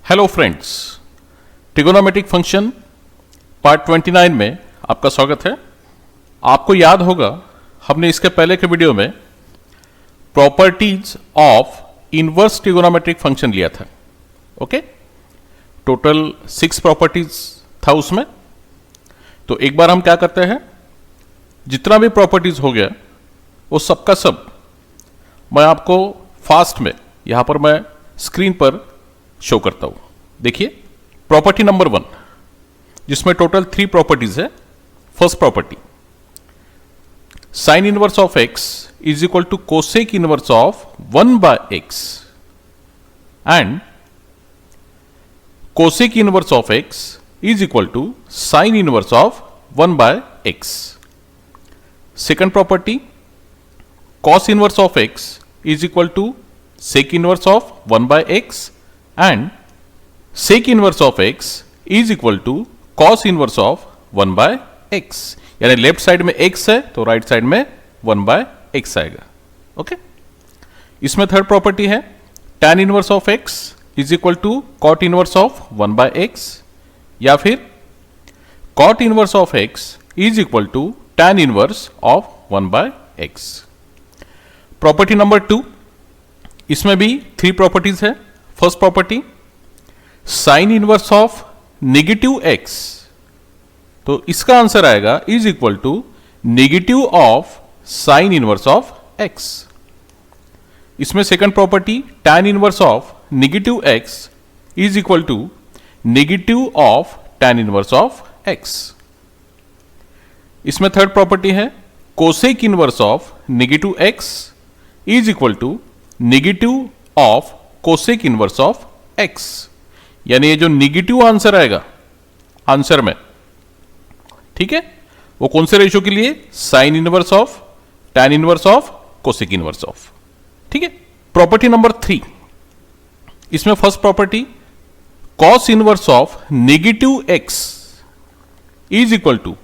Hello friends, trigonometric function part 29 में आपका स्वागत है। आपको याद होगा हमने इसके पहले के वीडियो में properties of inverse trigonometric function लिया था। ओके, टोटल 6 प्रॉपर्टीज था उसमें। तो एक बार हम क्या करते हैं, जितना भी प्रॉपर्टीज हो गया वो सबका सब मैं आपको फास्ट में यहां पर मैं स्क्रीन पर शो करता हूं। देखिए, प्रॉपर्टी नंबर 1 जिसमें टोटल 3 प्रॉपर्टीज है। First property, sine inverse of x is equal to cosec inverse of 1 by x and cosec inverse of x is equal to sine inverse of 1 by x. Second property, cos inverse of x is equal to sec inverse of 1 by x and sec inverse of x is equal to cos inverse of 1 by x। यानी left side में x है तो right side में 1 by x आएगा। Okay, इसमें third property है tan inverse of x is equal to cot inverse of 1 by x या फिर cot inverse of x is equal to tan inverse of 1 by x। Property number 2, इसमें भी 3 properties है। First property, sine inverse of negative x, तो इसका answer आएगा is equal to negative of sine inverse of x. इसमें second property, tan inverse of negative x is equal to negative of tan inverse of x. इसमें third property है cosec inverse of negative x is equal to negative of cosec inverse of x. यानी ये जो negative answer आएगा answer में, ठीक है, वो कौन से रेशियो के लिए, sine inverse of, tan inverse of, cosec inverse of. ठीक है। प्रॉपर्टी नंबर 3, इसमें first property cos inverse of negative x is equal to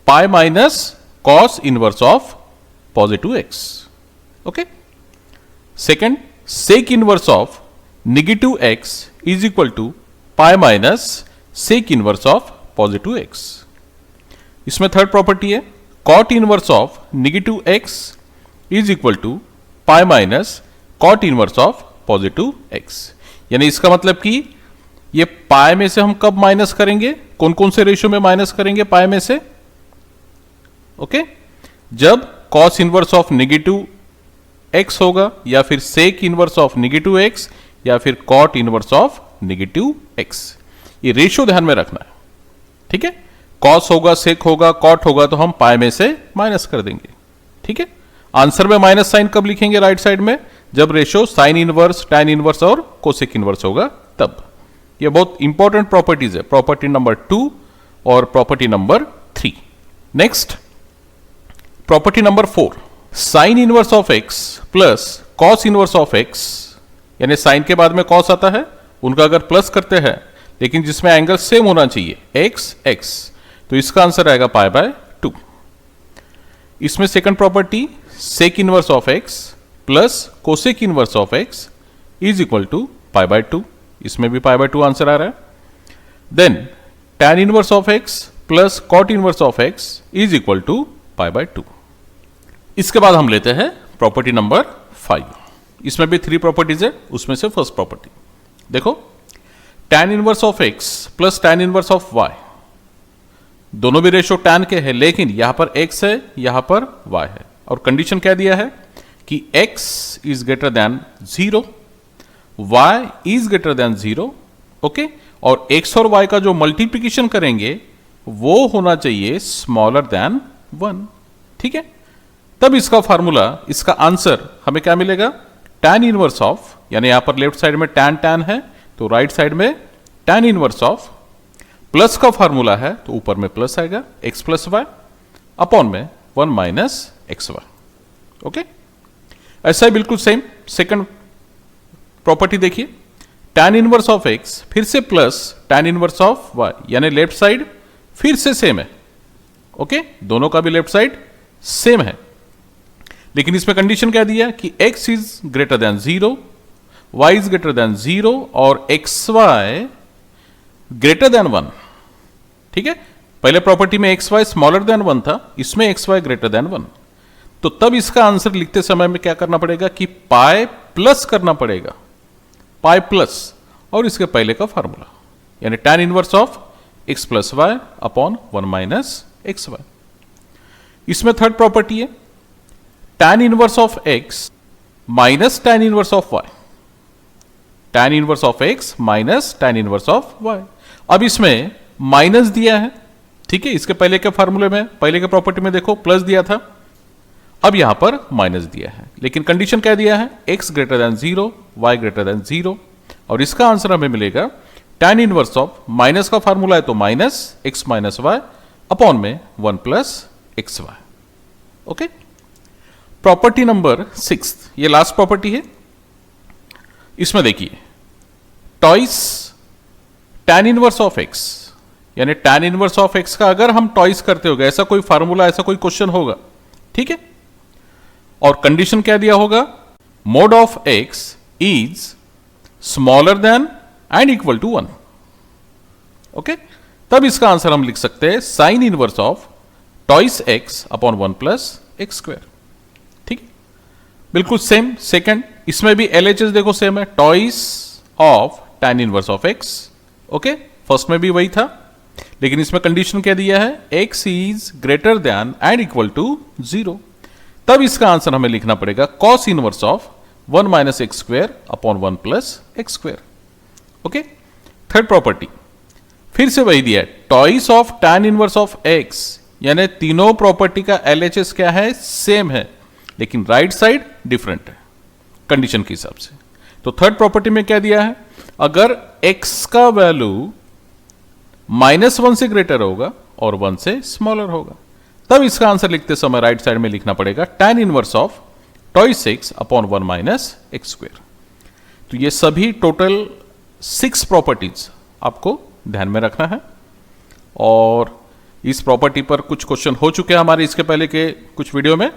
pi minus cos inverse of positive x. Okay. Second, sec inverse of negative x is equal to pi minus sec inverse of positive x. इसमें third property है cot inverse of negative x is equal to pi minus cot inverse of positive x. यानी इसका मतलब कि ये पाई में से हम कब माइनस करेंगे, कौन कौन से रेशियो में माइनस करेंगे पाई में से, ओके, जब cos inverse of negative x होगा या फिर sec inverse of negative x या फिर cot inverse of negative x. ये रेशियो ध्यान में रखना है, ठीक है। कॉस होगा, सेक होगा, कॉट होगा तो हम पाई में से माइनस कर देंगे, ठीक है। आंसर में माइनस साइन कब लिखेंगे राइट साइड में, जब ratio sine inverse, tan inverse और कोसेक इनवर्स होगा तब। ये बहुत इंपॉर्टेंट प्रॉपर्टीज है, प्रॉपर्टी नंबर 2 और property number 3। Next, property number 4, sign inverse of x plus cos inverse of x, यानी साइन के बाद में कॉस आता है, उनका अगर प्लस करते हैं लेकिन जिसमें एंगल सेम होना चाहिए एक्स एक्स, तो इसका आंसर आएगा पाई बाय 2। इसमें second property sec inverse of x plus cosec inverse of x is equal to pi by 2, इसमें भी पाई बाय 2 आंसर आ रहा है। Then tan inverse of x plus cot inverse of x is equal to pi by 2। इसके बाद हम लेते हैं प्रॉपर्टी नंबर 5। इसमें भी 3 प्रॉपर्टीज है, उसमें से फर्स्ट प्रॉपर्टी देखो, tan inverse of x plus tan inverse of y, दोनों भी रेशियो टैन के हैं, लेकिन यहां पर x है, यहां पर y है, और कंडीशन क्या दिया है कि x is greater than 0, y is greater than 0, okay, और x और y का जो मल्टीप्लीकेशन करेंगे वो होना चाहिए स्मॉलर देन 1, ठीक है। तब इसका फार्मूला, इसका आंसर हमें क्या मिलेगा, टैन इनवर्स ऑफ, यानी यहां पर लेफ्ट साइड में टैन टैन है तो राइट साइड में टैन इनवर्स ऑफ, प्लस का फार्मूला है तो ऊपर में प्लस आएगा x प्लस वाई अपॉन में 1 माइनस एक्स वाई। ओके, ऐसा ही बिल्कुल सेम सेकंड प्रॉपर्टी देखिए, टैन इनवर्स ऑफ x फिर से plus tan inverse of y, यानी लेफ्ट साइड फिर से सेम है, ओके, दोनों का भी लेफ्ट साइड सेम है, लेकिन इसमें कंडीशन क्या दिया कि x is greater than 0, y is greater than 0 और एक्स वाई ग्रेटर देन 1। ठीक है, पहले प्रॉपर्टी में एक्स वाई स्मॉलर देन 1 था, इसमें एक्स वाई ग्रेटर देन 1। तो तब इसका आंसर लिखते समय में क्या करना पड़ेगा कि पाई प्लस करना पड़ेगा, पाई प्लस और इसके पहले का फॉर्मूला, यानी tan inverse of x plus y upon 1 minus x y. इसमें थर्ड प्रॉपर्टी है tan inverse of x minus tan inverse of y, tan inverse of x minus tan inverse of y। अब इसमें minus दिया है, ठीक है, इसके पहले के फॉर्मूले में, पहले के प्रॉपर्टी में देखो प्लस दिया था, अब यहां पर माइनस दिया है, लेकिन कंडीशन क्या दिया है, x greater than 0, y greater than 0, और इसका आंसर हमें मिलेगा tan इनवर्स ऑफ, माइनस का फॉर्मूला है तो minus x minus y upon में 1 plus x y. Okay, property number 6, ये लास्ट प्रॉपर्टी है। इसमें देखिए twice tan inverse of x, यानी tan इनवर्स ऑफ x का अगर हम टॉइस करते होगा, ऐसा कोई फार्मूला, ऐसा कोई क्वेश्चन होगा, ठीक है, और कंडीशन क्या दिया होगा, mod of x is smaller than and equal to 1। Okay, तब इसका आंसर हम लिख सकते हैं sine inverse of twice x upon 1 plus x square. ठीक है, बिल्कुल सेम। सेकंड, इसमें भी LHS देखो सेम है, twice of tan inverse of x। Okay, first में भी वही था, लेकिन इसमें कंडीशन क्या दिया है, x is greater than and equal to 0। तब इसका आंसर हमें लिखना पड़ेगा cos inverse of 1 minus x square upon 1 plus x square. Okay, third property फिर से वही दिया है, twice of tan inverse of x, यानी तीनों प्रॉपर्टी का LHS क्या है, सेम है, लेकिन राइट साइड डिफरेंट है कंडीशन के हिसाब से। तो थर्ड प्रॉपर्टी में क्या दिया है, अगर x का वैल्यू -1 से ग्रेटर होगा और 1 से स्मॉलर होगा, तब इसका आंसर लिखते समय राइट साइड में लिखना पड़ेगा tan inverse of twice x upon 1 minus x square. तो ये सभी टोटल 6 प्रॉपर्टीज आपको ध्यान में रखना है, और इस प्रॉपर्टी पर कुछ क्वेश्चन हो चुके हैं हमारे इसके पहले के कुछ वीडियो में,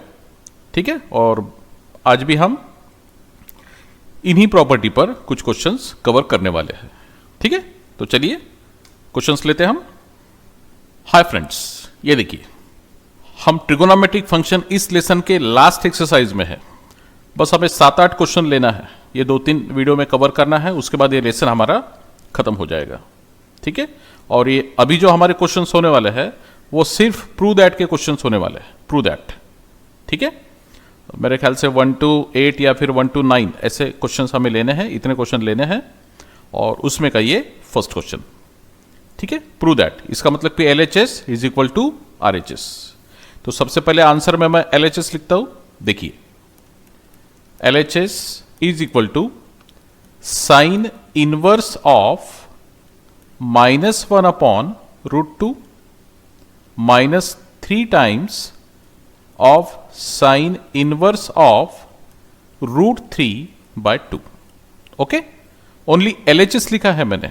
ठीक है, और आज भी हम इन्हीं प्रॉपर्टी पर कुछ क्वेश्चंस कवर करने वाले हैं। ठीक है, तो चलिए क्वेश्चंस लेते हैं हम। हाय फ्रेंड्स, ये देखिए हम ट्रिगोनोमेट्रिक फंक्शन इस लेसन के लास्ट एक्सरसाइज में है, बस हमें 7-8 क्वेश्चन लेना है, ये 2-3 वीडियो में कवर करना है, उसके बाद ये लेसन हमारा खत्म हो जाएगा। ठीक है, और ये अभी जो हमारे क्वेश्चंस होने वाले हैं वो सिर्फ प्रूव दैट के क्वेश्चंस होने वाले हैं, प्रूव दैट। ठीक है, मेरे ख्याल से 1 to 8 या फिर 1 to 9 ऐसे क्वेश्चंस हमें लेने हैं, इतने क्वेश्चन लेने हैं, और उसमें का ये फर्स्ट क्वेश्चन। ठीक है, प्रूव दैट, इसका मतलब कि LHS is equal to RHS। तो सबसे पहले आंसर में मैं LHS लिखता हूं, देखिए LHS is equal to sine inverse of -1 upon √2 minus 3 times of sine inverse of √3/2। Okay, only LHS लिखा है मैंने।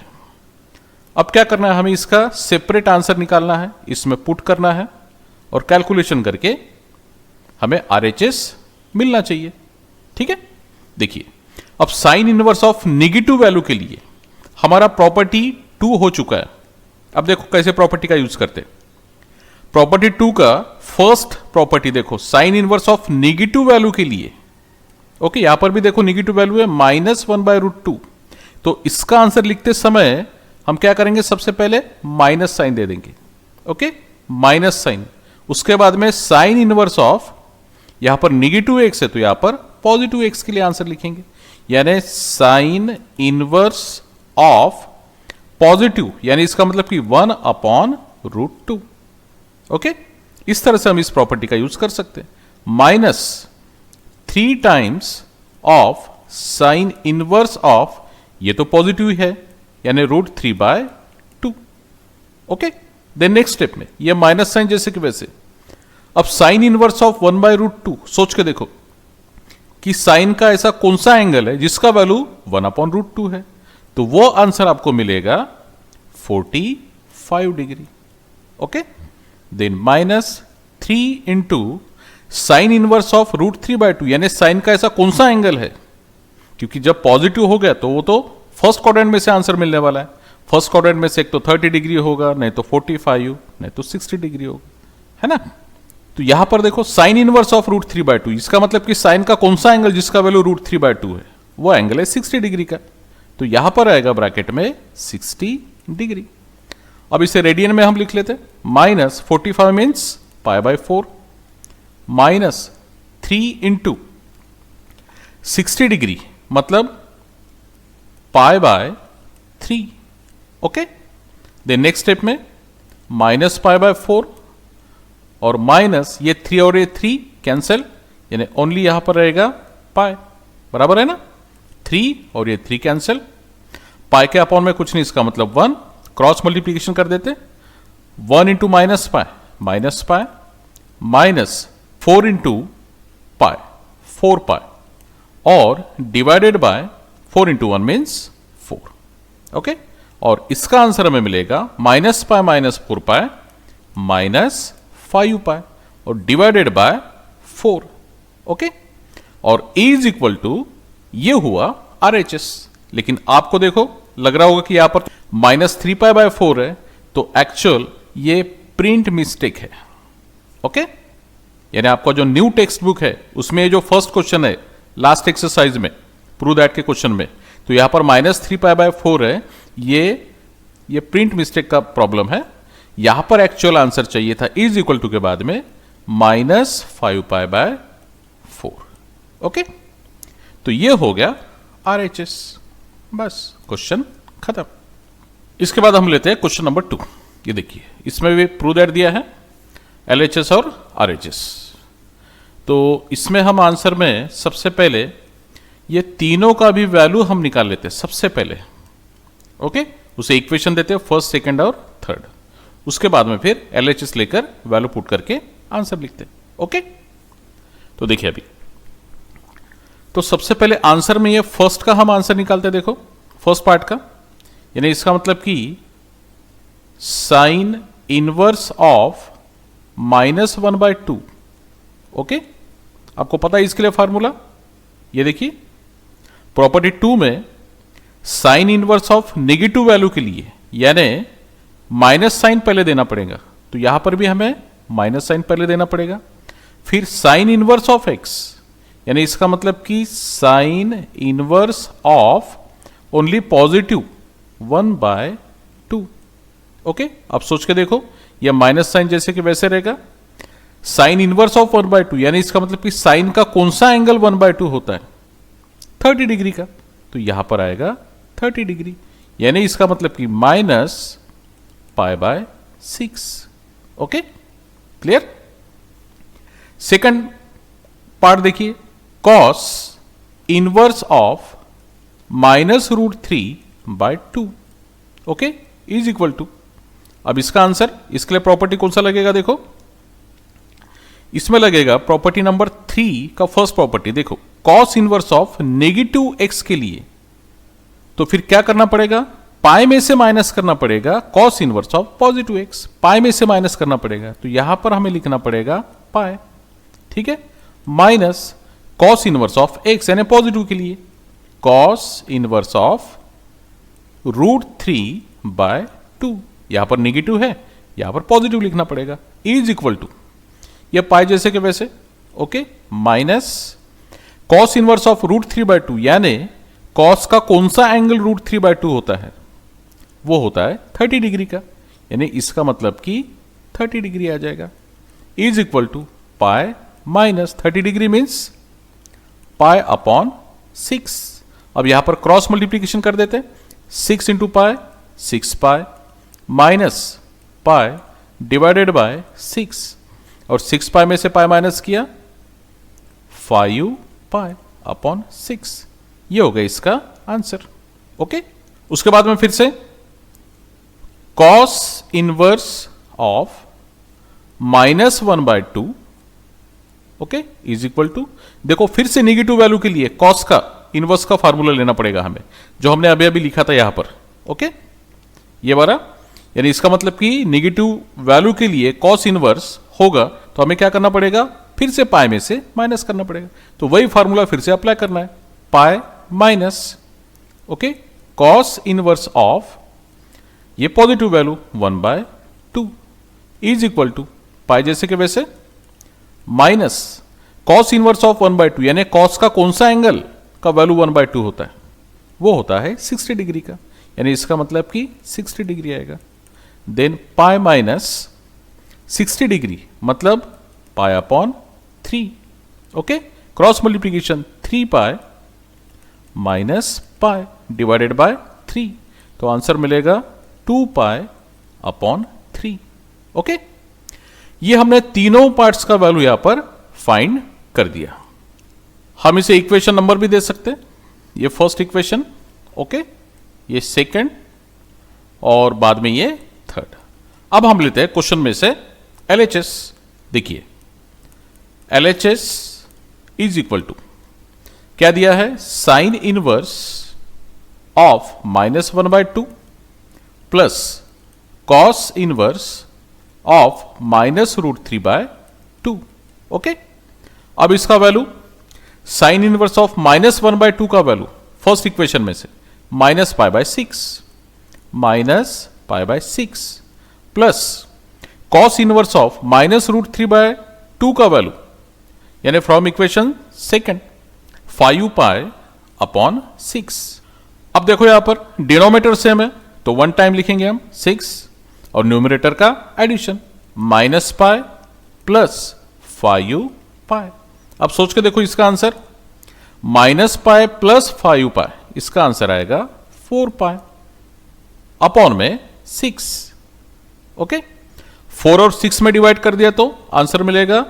अब क्या करना है, हमें इसका सेपरेट आंसर निकालना है, इसमें पुट करना है और कैलकुलेशन करके हमें RHS मिलना चाहिए। ठीक है, देखिए अब sign inverse of negative value के लिए हमारा प्रॉपर्टी 2 हो चुका है। अब देखो कैसे प्रॉपर्टी का यूज करते, प्रॉपर्टी 2 का फर्स्ट प्रॉपर्टी देखो, sign inverse of negative value के लिए। ओके, यहां पर भी देखो नेगेटिव वैल्यू है -1/√2, तो इसका आंसर लिखते समय हम क्या करेंगे, सबसे पहले माइनस साइन दे देंगे। ओके, माइनस साइन, उसके बाद में साइन इनवर्स ऑफ, यहां पर नेगेटिव x है तो यहां पर पॉजिटिव x के लिए आंसर लिखेंगे, यानी साइन इनवर्स ऑफ पॉजिटिव, यानी इसका मतलब कि 1/√2। ओके, इस तरह से हम इस प्रॉपर्टी का यूज कर सकते हैं। -3 times of sine inverse of, ये तो पॉजिटिव है, यानी √3/2। ओके, देन नेक्स्ट स्टेप में ये माइनस साइन जैसे कि वैसे, अब साइन इनवर्स ऑफ 1/√2, सोच के देखो कि साइन का ऐसा कौन सा एंगल है जिसका वैल्यू 1/√2 है, तो वो आंसर आपको मिलेगा 45 degree. Okay, then -3 into sine inverse of √3/2, यानी साइन का ऐसा कौन सा एंगल है क्योंकि जब पॉजिटिव हो गया तो वो तो फर्स्ट क्वाड्रेंट में से आंसर मिलने वाला है। फर्स्ट क्वाड्रेंट में से एक तो 30 डिग्री होगा, नहीं तो 45, नहीं तो 60 डिग्री होगा, है ना। तो यहां पर देखो साइन इनवर्स ऑफ √3/2, इसका मतलब कि साइन का कौन सा एंगल जिसका वैल्यू √3/2 है, वो एंगल है 60 डिग्री का। तो यहां पर आएगा ब्रैकेट में 60 डिग्री। अब इसे रेडियन में हम लिख लेते, -45 मीन्स π/4 -3 इंटू 60 डिग्री मतलब π/3। ओके, देन नेक्स्ट स्टेप में -π/4 और माइनस ये 3 और ये 3 कैंसिल, यानी ओनली यहां पर रहेगा पाई, बराबर है ना। 3 और ये 3 कैंसिल, पाई के अपॉन में कुछ नहीं, इसका मतलब 1, क्रॉस मल्टीप्लीकेशन कर देते, 1 into minus pi -4 into pi 4 पाई और divided bye 4 into 1 means 4। Okay, और इसका आंसर हमें मिलेगा -π -4 पाई -5 पाई और डिवाइडेड बाय 4। ओके, और e इज इक्वल टू ये हुआ RHS। लेकिन आपको देखो लग रहा होगा कि यहां पर -3π/4 है, तो एक्चुअल ये प्रिंट मिस्टेक है। ओके, यानी आपका जो न्यू टेक्स्ट बुक है उसमें जो फर्स्ट क्वेश्चन है लास्ट एक्सरसाइज में, प्रूव दैट के क्वेश्चन में, तो यहां पर -3π/4 है, ये प्रिंट मिस्टेक का प्रॉब्लम है। यहां पर एक्चुअल आंसर चाहिए था इज इक्वल टू के बाद में -5π/4। ओके, तो ये हो गया RHS। बस क्वेश्चन खत्म। इसके बाद हम लेते हैं क्वेश्चन नंबर 2। ये देखिए, इसमें भी प्रूव दैट दिया है LHS और RHS। तो इसमें हम आंसर में सबसे पहले ये तीनों का भी वैल्यू हम निकाल लेते हैं सबसे पहले। ओके, उसे इक्वेशन देते हैं फर्स्ट, सेकंड और थर्ड, उसके बाद में फिर LHS लेकर वैल्यू पुट करके आंसर लिखते हैं। ओके, तो देखिए अभी तो सबसे पहले आंसर में ये फर्स्ट का हम आंसर निकालते हैं। देखो फर्स्ट पार्ट का, यानी इसका मतलब कि साइन इनवर्स ऑफ -1/2। ओके, आपको पता है इसके लिए फॉर्मूला, ये देखिए प्रॉपर्टी 2 में sign inverse of negative value के लिए यानी माइनस साइन पहले देना पड़ेगा, तो यहां पर भी हमें माइनस साइन पहले देना पड़ेगा। फिर साइन इनवर्स ऑफ x, यानी इसका मतलब कि sign inverse of only positive 1/2। Okay, अब सोच के देखो, यह माइनस साइन जैसे कि वैसे रहेगा, साइन इनवर्स ऑफ 1/2, यानी इसका मतलब कि साइन का कौन सा एंगल 1/2 होता है, 30 डिग्री का, तो यहां पर आएगा 30 डिग्री, यानी इसका मतलब कि -π/6। Okay, clear. सेकंड पार्ट देखिए, cos inverse of -√3/2। Okay, is equal to, अब इसका आंसर, इसके लिए प्रॉपर्टी कौन सा लगेगा, देखो इसमें लगेगा प्रॉपर्टी नंबर 3 का फर्स्ट प्रॉपर्टी। देखो cos inverse of negative x के लिए, तो फिर क्या करना पड़ेगा, पाई में से माइनस करना पड़ेगा cos inverse of positive x, पाई में से माइनस करना पड़ेगा, तो यहां पर हमें लिखना पड़ेगा पाई, ठीक है, minus cos inverse of x यानी पॉजिटिव के लिए कॉस इनवर्स ऑफ √3/2, यहां पर नेगेटिव है, यहां पर पॉजिटिव लिखना पड़ेगा, इज इक्वल टू ये पाई जैसे कि वैसे। Okay, minus cos inverse of √3/2, यानी कॉस का कौन सा एंगल √3/2 होता है, वो होता है 30 डिग्री का, यानी इसका मतलब कि 30 डिग्री आ जाएगा, is equal to pi minus 30 degree means π/6। अब यहां पर क्रॉस मल्टीप्लीकेशन कर देते हैं, 6 into pi 6 pi minus pi divided by 6, और 6 पाई में से पाई माइनस किया 5π/6, ये हो गया इसका आंसर। ओके, उसके बाद में फिर से cos inverse of -1/2, okay, is equal to, देखो फिर से नेगेटिव वैल्यू के लिए कॉस का इनवर्स का फार्मूला लेना पड़ेगा हमें, जो हमने अभी अभी लिखा था यहां पर। ओके, ये बारा, यानी इसका मतलब कि नेगेटिव वैल्यू के लिए कॉस इनवर्स होगा, तो हमें क्या करना पड़ेगा, फिर से पाई में से माइनस करना पड़ेगा, तो वही फार्मूला फिर से अप्लाई करना है, pi minus, okay, cos inverse of ये positive value 1/2 is equal to pi जैसे कि वैसे माइनस कॉस इनवर्स ऑफ 1/2, यानी कॉस का कौन सा एंगल का वैल्यू 1/2 होता है, वो होता है 60 डिग्री का, यानी इसका मतलब कि 60 डिग्री आएगा। देन पाई माइनस 60 डिग्री मतलब pi upon 3, okay, cross multiplication 3 pi minus pi divided by 3, तो आंसर मिलेगा 2 पाई अपॉन 3, ओके। ये हमने तीनों पार्ट्स का वैल्यू यहां पर फाइंड कर दिया। हम इसे इक्वेशन नंबर भी दे सकते हैं, ये फर्स्ट इक्वेशन, ओके, ये सेकंड और बाद में ये थर्ड। अब हम लेते हैं क्वेश्चन में से LHS। देखिए LHS इज इक्वल टू क्या दिया है, sign inverse of -1/2 plus cos inverse of -√3/2, okay. अब इसका वैल्यू साइन इनवर्स ऑफ -1/2 का वैल्यू फर्स्ट इक्वेशन में से -π/6 प्लस कॉस इनवर्स ऑफ -√3/2 का वैल्यू, यानी फ्रॉम इक्वेशन सेकंड 5π/6। अब देखो यहां पर डिनोमिनेटर सेम है तो 1 टाइम लिखेंगे हम 6 और न्यूमरेटर का एडिशन -π प्लस 5π। अब सोच के देखो इसका आंसर -π प्लस 5π, इसका आंसर आएगा 4π अपॉन में 6, ओके। 4 और 6 में डिवाइड कर दिया तो आंसर मिलेगा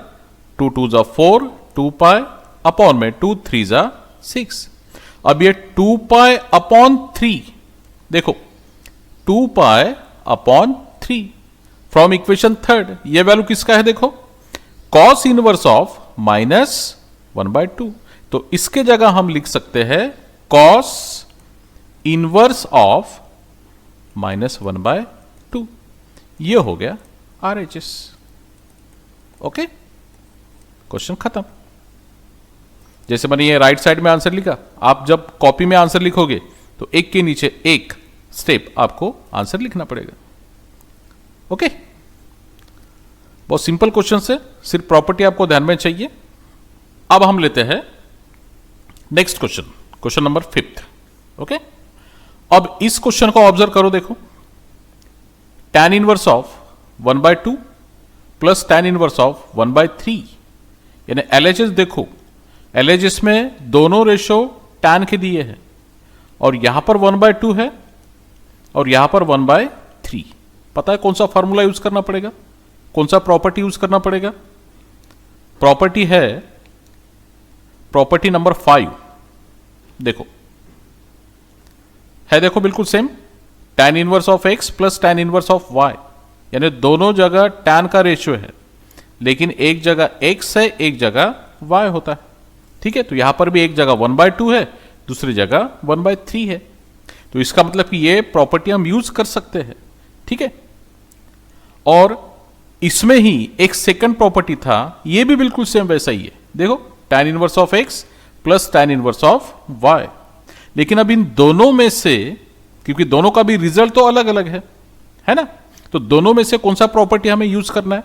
2 2 = 4, 2π अपॉन में 2 3 = 6। अब ये 2π अपॉन 3, देखो 2π अपॉन 3 फ्रॉम इक्वेशन थर्ड, ये वैल्यू किसका है, देखो कॉस इनवर्स ऑफ -1/2, तो इसके जगह हम लिख सकते हैं कॉस इनवर्स ऑफ -1/2, ये हो गया RHS, ओके। क्वेश्चन खत्म। जैसे मैंने ये राइट साइड में आंसर लिखा, आप जब कॉपी में आंसर लिखोगे तो एक के नीचे एक स्टेप आपको आंसर लिखना पड़ेगा, ओके। बहुत सिंपल क्वेश्चन है, सिर्फ प्रॉपर्टी आपको ध्यान में चाहिए। अब हम लेते हैं next question, question number 5, okay. अब इस क्वेश्चन को ऑब्जर्व करो, देखो tan inverse of 1/2 plus tan inverse of 1/3, यानी LHS देखो, LHS में दोनों रेशो tan के दिए हैं और यहां पर 1/2 है और यहां पर 1/3। पता है कौन सा फॉर्मूला यूज करना पड़ेगा, कौन सा प्रॉपर्टी यूज करना पड़ेगा? प्रॉपर्टी है प्रॉपर्टी नंबर 5, देखो है, देखो बिल्कुल same, tan inverse of x plus tan inverse of y, यानी दोनों जगह tan का रेशियो है, लेकिन एक जगह x है एक जगह y होता है, ठीक है। तो यहां पर भी एक जगह 1/2 है, दूसरी जगह 1/3 है, तो इसका मतलब कि ये प्रॉपर्टी हम यूज कर सकते हैं, ठीक है। और इसमें ही एक सेकंड प्रॉपर्टी था, ये भी बिल्कुल सेम वैसा ही है, देखो tan inverse of x plus tan inverse of y, लेकिन अब इन दोनों में से, क्योंकि दोनों का भी रिजल्ट तो अलग अलग है ना, तो दोनों में से कौन सा प्रॉपर्टी हमें यूज करना है,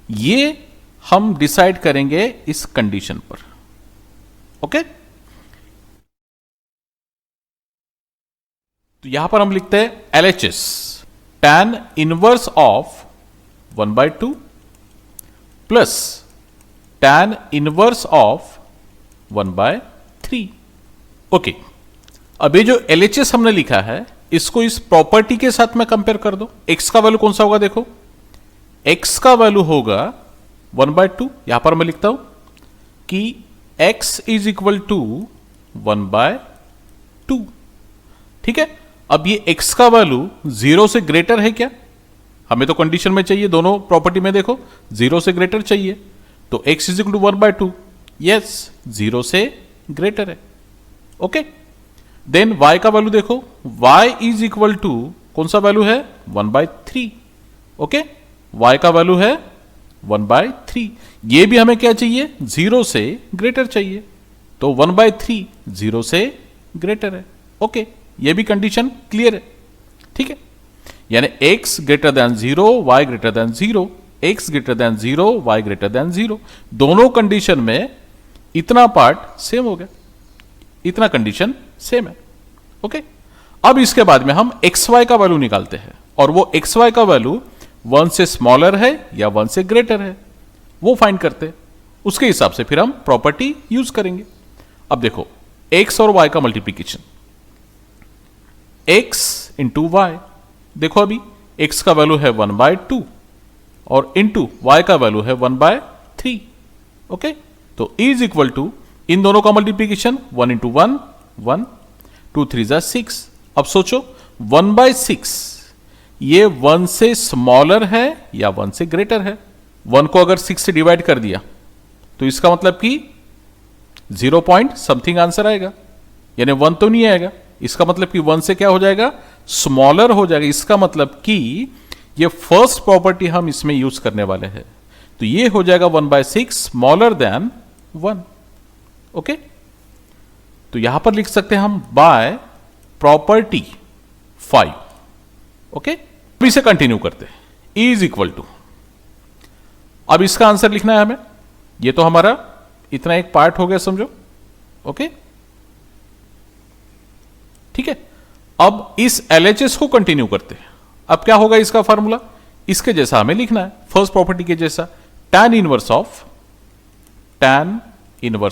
ये हम डिसाइड करेंगे इस कंडीशन पर, ओके। तो यहां पर हम लिखते हैं LHS tan inverse of 1/2 plus tan inverse of 1/3, okay. अब ये जो LHS हमने लिखा है, इसको इस प्रॉपर्टी के साथ में कंपेयर कर दो। x का वैल्यू कौन सा होगा, देखो x का वैल्यू होगा 1/2, यहां पर मैं लिखता हूं कि x इज इक्वल टू 1/2, ठीक है। अब ये x का वैल्यू 0 से ग्रेटर है क्या, हमें तो कंडीशन में चाहिए, दोनों प्रॉपर्टी में देखो 0 से ग्रेटर चाहिए, तो x is equal to 1/2, yes 0 से ग्रेटर है, ओके। देन y का वैल्यू देखो, y इज इक्वल टू कौन सा वैल्यू है, 1/3, ओके। y का वैल्यू है 1/3, ये भी हमें क्या चाहिए, 0 से ग्रेटर चाहिए, तो 1/3 0 से ग्रेटर है। ओके, ये भी कंडीशन क्लियर है, ठीक है। यानी x greater than 0, y greater than 0, x greater than 0, y greater than 0, दोनों कंडीशन में इतना पार्ट सेम हो गया, इतना कंडीशन सेम है। ओके, अब इसके बाद में हम xy का वैल्यू निकालते हैं, और वो xy का वैल्यू 1 से स्मॉलर है या 1 से ग्रेटर है, वो फाइंड करते हैं। उसके हिसाब से फिर हम प्रॉपर्टी यूज करेंगे। अब देखो, x और y का मल्टीप्लीकेशन, x इंटू वाई, देखो अभी x का वैल्यू है 1/2 और इंटू y का वैल्यू है 1/3। ओके, तो इज इक्वल टू इन दोनों का मल्टीप्लीकेशन 1 इंटू 1 1, 2 3 6। अब सोचो 1/6 ये 1 से स्मॉलर है या 1 से ग्रेटर है। 1 को अगर 6 से डिवाइड कर दिया तो इसका मतलब कि 0 पॉइंट समथिंग आंसर आएगा, यानी 1 तो नहीं आएगा। इसका मतलब कि 1 से क्या हो जाएगा, स्मॉलर हो जाएगा। इसका मतलब कि ये फर्स्ट प्रॉपर्टी हम इसमें यूज करने वाले हैं, तो ये हो जाएगा 1/6 स्मॉलर देन 1। ओके, तो यहां पर लिख सकते हैं हम बाय प्रॉपर्टी 5। ओके, अब इसे कंटिन्यू करते हैं। इज इक्वल टू, अब इसका आंसर लिखना है हमें। ये तो हमारा इतना एक पार्ट हो गया समझो। ओके, ठीक है। अब इस LHS को कंटिन्यू करते हैं। अब क्या होगा इसका फॉर्मूला, इसके जैसा हमें लिखना है, फर्स्ट प्रॉपर्टी के जैसा, tan inverse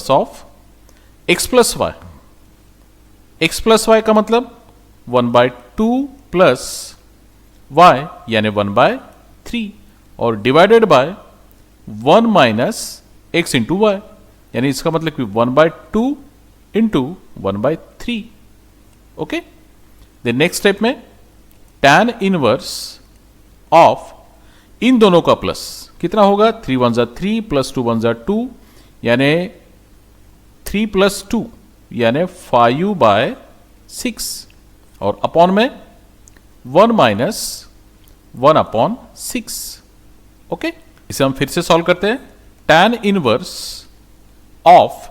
of x plus y. x plus y का मतलब 1/2 प्लस y यानी 1/3 और divided by 1 minus x into y, यानी इसका मतलब कि 1/2 into 1/3। Okay, then next step में tan इनवर्स ऑफ इन दोनों का प्लस कितना होगा, 3 1 जा 3 प्लस 2 1 जा 2, यानी 3 प्लस 2 यानी 5/6 और अपॉन में 1 माइनस 1/6। ओके, इसे हम फिर से सॉल्व करते हैं। tan inverse of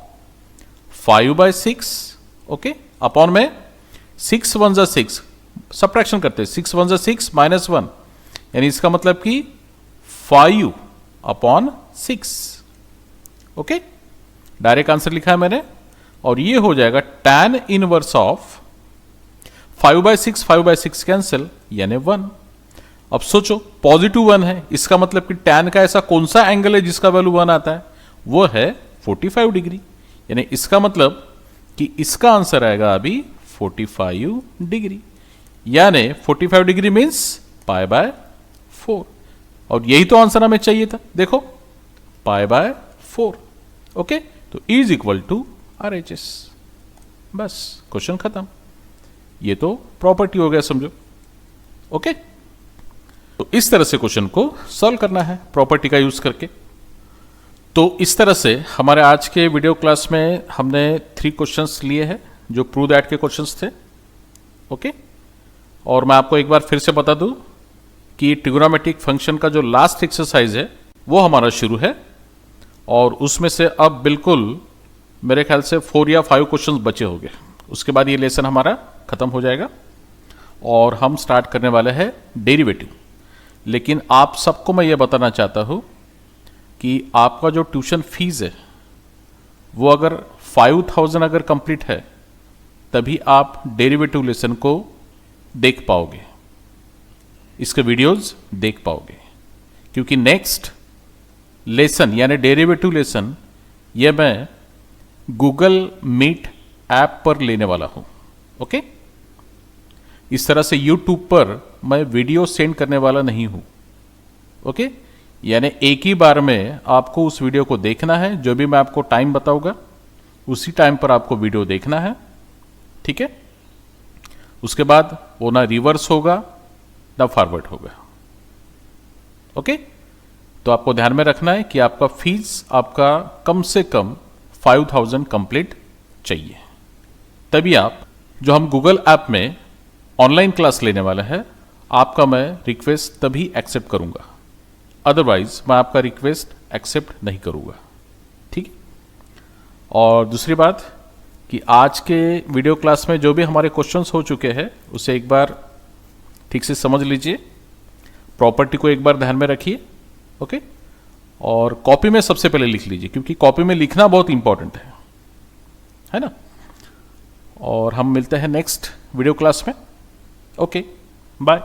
5/6, okay, upon में 6 1 जा 6, सब्ट्रैक्शन करते हैं, 6 1 जा 6 माइनस 1, यानी इसका मतलब कि 5/6। ओके, डायरेक्ट आंसर लिखा है मैंने, और ये हो जाएगा tan इनवर्स ऑफ 5/6 कैंसिल यानी 1। अब सोचो पॉजिटिव 1 है, इसका मतलब कि tan का ऐसा कौन सा एंगल है जिसका वैल्यू 1 आता है, वो है 45 डिग्री, यानी इसका मतलब कि इसका आंसर आएगा अभी 45 डिग्री, यानी 45 डिग्री मीन्स π/4, और यही तो आंसर हमें चाहिए था। देखो π/4। ओके, तो इज इक्वल टू RHS, बस क्वेश्चन खत्म। ये तो प्रॉपर्टी हो गया समझो। ओके, तो इस तरह से क्वेश्चन को सॉल्व करना है प्रॉपर्टी का यूज करके। तो इस तरह से हमारे आज के वीडियो क्लास में हमने 3 क्वेश्चंस लिए हैं जो प्रूव दैट के क्वेश्चंस थे। ओके, और मैं आपको एक बार फिर से बता दूं कि ट्रिगोनोमेट्रिक फंक्शन का जो लास्ट एक्सरसाइज है वो हमारा शुरू है, और उसमें से अब बिल्कुल मेरे ख्याल से 4 या 5 क्वेश्चंस बचे होंगे। उसके बाद ये लेसन हमारा खत्म हो जाएगा और हम स्टार्ट करने वाले हैं डेरिवेटिव। लेकिन आप सबको मैं ये बताना चाहता हूँ कि आपका जो ट्यूशन फीस है वो अगर 5000 अगर कंप्लीट है तभी आप डेरिवेटिव लेसन को देख पाओगे, इसके वीडियोस देख पाओगे, क्योंकि नेक्स्ट लेसन यानी डेरिवेटिव लेसन ये मैं गूगल मीट ऐप पर लेने वाला हूं। ओके, इस तरह से यूट्यूब पर मैं वीडियो सेंड करने वाला नहीं हूं। ओके, यानी एक ही बार में आपको उस वीडियो को देखना है, जो भी मैं आपको टाइम बताऊंगा उसी टाइम पर आपको वीडियो देखना है, ठीक है। उसके बाद वो ना रिवर्स होगा ना फॉरवर्ड होगा। ओके, तो आपको ध्यान में रखना है कि आपका फीस आपका कम से कम 5000 कंप्लीट चाहिए, तभी आप जो हम गूगल ऐप में ऑनलाइन क्लास लेने वाले हैं आपका मैं रिक्वेस्ट तभी एक्सेप्ट करूंगा, अदरवाइज मैं आपका रिक्वेस्ट एक्सेप्ट नहीं करूंगा, ठीक है। और दूसरी बात कि आज के वीडियो क्लास में जो भी हमारे क्वेश्चंस हो चुके हैं उसे एक बार ठीक से समझ लीजिए, प्रॉपर्टी को एक बार ध्यान में रखिए, ओके। और कॉपी में सबसे पहले लिख लीजिए, क्योंकि कॉपी में लिखना बहुत इंपॉर्टेंट है ना। और हम मिलते हैं नेक्स्ट वीडियो क्लास में। Okay, bye.